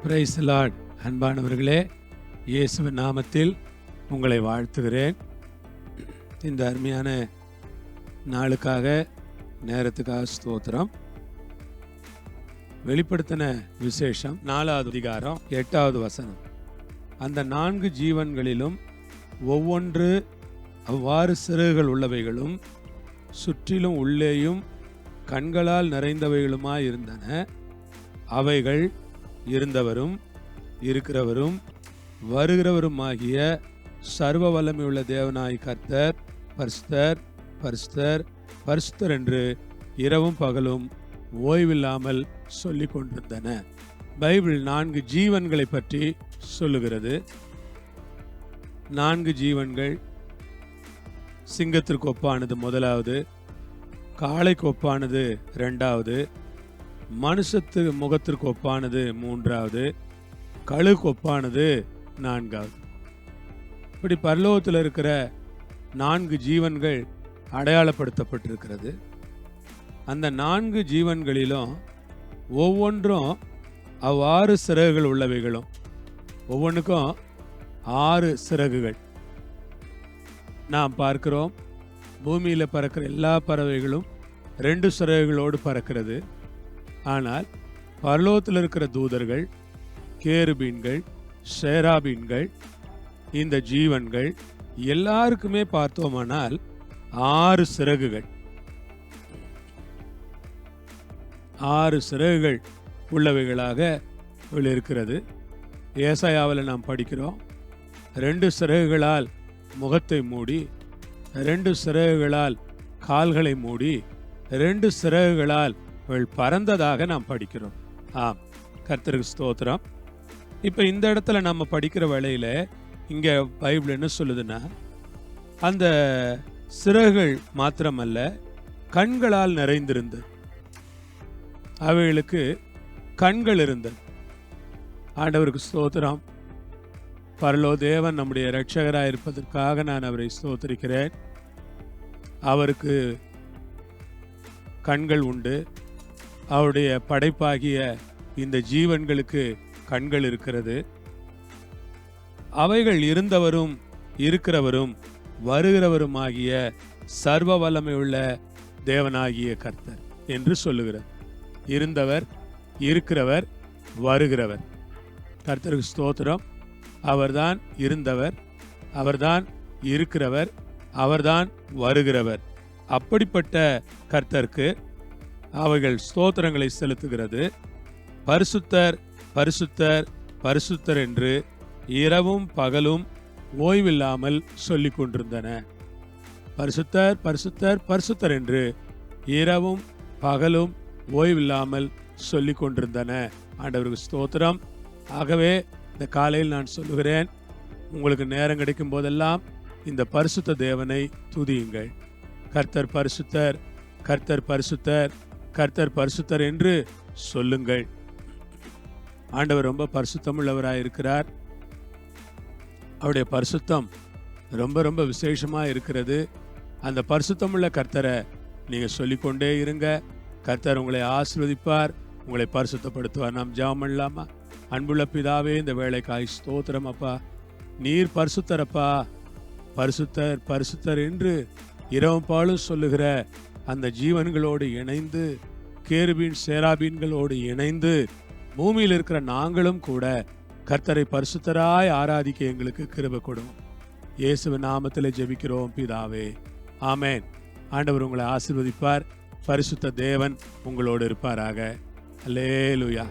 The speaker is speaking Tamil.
Praise the Lord. அன்பானவர்களே, இயேசுவின் நாமத்தில் உங்களை வாழ்த்துகிறேன். இந்த அருமையான நாளுக்காக நேரத்துக்காக ஸ்தோத்திரம். வெளிப்படுத்தின விசேஷம் 4வது அதிகாரம் 8வது வசனம். அந்த 4 ஜீவன்களிலும் ஒவ்வொன்று அவ்வாறு சிறகுகள் உள்ளவைகளும் சுற்றிலும் உள்ளேயும் கண்களால் நிறைந்தவைகளுமாயிருந்தன. அவைகள் இருந்தவரும் இருக்கிறவரும் வருகிறவருமாகிய சர்வ வல்லமையுள்ள தேவனாய் கர்த்தர் பரிசுத்தர் பரிசுத்தர் பரிசுத்தர் என்று இரவும் பகலும் ஓய்வில்லாமல் சொல்லிக் கொண்டிருந்தன. பைபிள் 4 ஜீவன்களை பற்றி சொல்லுகிறது. 4 ஜீவன்கள் சிங்கத்திற்கு ஒப்பானது முதலாவது, காளைக்கு ஒப்பானது இரண்டாவது, மனுஷத்து முகத்திற்கு ஒப்பானது மூன்றாவது, கழுகு ஒப்பானது நான்காவது. இப்படி பரலோகத்தில் இருக்கிற 4 ஜீவன்கள் அடையாளப்படுத்தப்பட்டிருக்கிறது. அந்த 4 ஜீவன்களிலும் ஒவ்வொன்றும் அவ்வாறு சிறகுகள் உள்ளவைகளும், ஒவ்வொன்றுக்கும் 6 சிறகுகள் நாம் பார்க்கிறோம். பூமியில் பறக்கிற எல்லா பறவைகளும் 2 சிறகுகளோடு பறக்கிறது. ஆனால் பரலோகத்தில் இருக்கிற தூதர்கள், கேருபீன்கள், சேராபீன்கள், இந்த ஜீவன்கள் எல்லாருக்குமே பார்த்தோமானால் 6 சிறகுகள், 6 சிறகுகள் உள்ளவைகளாக இருக்கிறது. ஏசாயாவில் நாம் படிக்கிறோம், 2 சிறகுகளால் முகத்தை மூடி, 2 சிறகுகளால் கால்களை மூடி, 2 சிறகுகளால் பறந்ததாக நாம் படிக்கிறோம். ஆம், கர்த்தருக்கு ஸ்தோத்திரம். இப்போ இந்த இடத்துல நம்ம படிக்கிற வேளையில இங்க பைபிள் என்ன சொல்லுதுன்னா, அந்த சிறகுகள் மாத்திரமல்ல, கண்களால் நிறைந்திருந்தது. அவைகளுக்கு கண்கள் இருந்தது. ஆண்டவருக்கு ஸ்தோத்திரம். பரலோ தேவன் நம்முடைய இரட்சகராக இருப்பதற்காக நான் அவரை ஸ்தோத்திரிக்கிறேன். அவருக்கு கண்கள் உண்டு. அவருடைய படைப்பாகிய இந்த ஜீவன்களுக்கு கண்கள் இருக்கிறது. அவைகள் இருந்தவரும் இருக்கிறவரும் வருகிறவருமாகிய சர்வ வல்லமையுள்ள தேவனாகிய கர்த்தர் என்று சொல்லுகிறது. இருந்தவர், இருக்கிறவர், வருகிறவர். கர்த்தருக்கு ஸ்தோத்திரம். அவர்தான் இருந்தவர், அவர்தான் இருக்கிறவர், அவர்தான் வருகிறவர். அப்படிப்பட்ட கர்த்தருக்கு அவைகள் ஸ்தோத்திரங்களை செலுத்துகிறது. பரிசுத்தர் பரிசுத்தர் பரிசுத்தர் என்று இரவும் பகலும் ஓய்வில்லாமல் சொல்லிக் கொண்டிருந்தன. பரிசுத்தர் பரிசுத்தர் பரிசுத்தர் என்று இரவும் பகலும் ஓய்வில்லாமல் சொல்லிக் கொண்டிருந்தன. ஆண்டவருக்கு ஸ்தோத்திரம். ஆகவே இந்த காலையில் நான் சொல்லுகிறேன், உங்களுக்கு நேரம் கிடைக்கும் போதெல்லாம் இந்த பரிசுத்த தேவனை துதியுங்கள். கர்த்தர் பரிசுத்தர், கர்த்தர் பரிசுத்தர், கர்த்தர் பரிசுத்தர் என்று சொல்லுங்கள். ஆண்டவர் ரொம்ப பரிசுத்தமுள்ளவராய் இருக்கிறார். அவருடைய பரிசுத்தம் ரொம்ப ரொம்ப விசேஷமாக இருக்கிறது. அந்த பரிசுத்தமுள்ள கர்த்தரை நீங்கள் சொல்லிக்கொண்டே இருங்க. கர்த்தர் உங்களை ஆசீர்வதிப்பார், உங்களை பரிசுத்தப்படுத்துவார். நாம் ஜெபம் பண்ணலாமா? அன்புள்ள பிதாவே, இந்த வேளைக்காய் ஸ்தோத்திரம் அப்பா. நீர் பரிசுத்தரப்பா, பரிசுத்தர் பரிசுத்தர் என்று இரவும் பாலும் சொல்லுகிற அந்த ஜீவன்களோடு இணைந்து, கேருபீன் சேராபீன்களோடு இணைந்து, பூமியில் இருக்கிற நாங்களும் கூட கர்த்தரை பரிசுத்தராய் ஆராதிக்க எங்களுக்கு கிருபை கொடும். இயேசுவின் நாமத்திலே ஜெபிக்கிறோம் பிதாவே, ஆமென். ஆண்டவர் உங்களை ஆசீர்வதிப்பார். பரிசுத்த தேவன் உங்களோடு இருப்பாராக. அல்லேலூயா.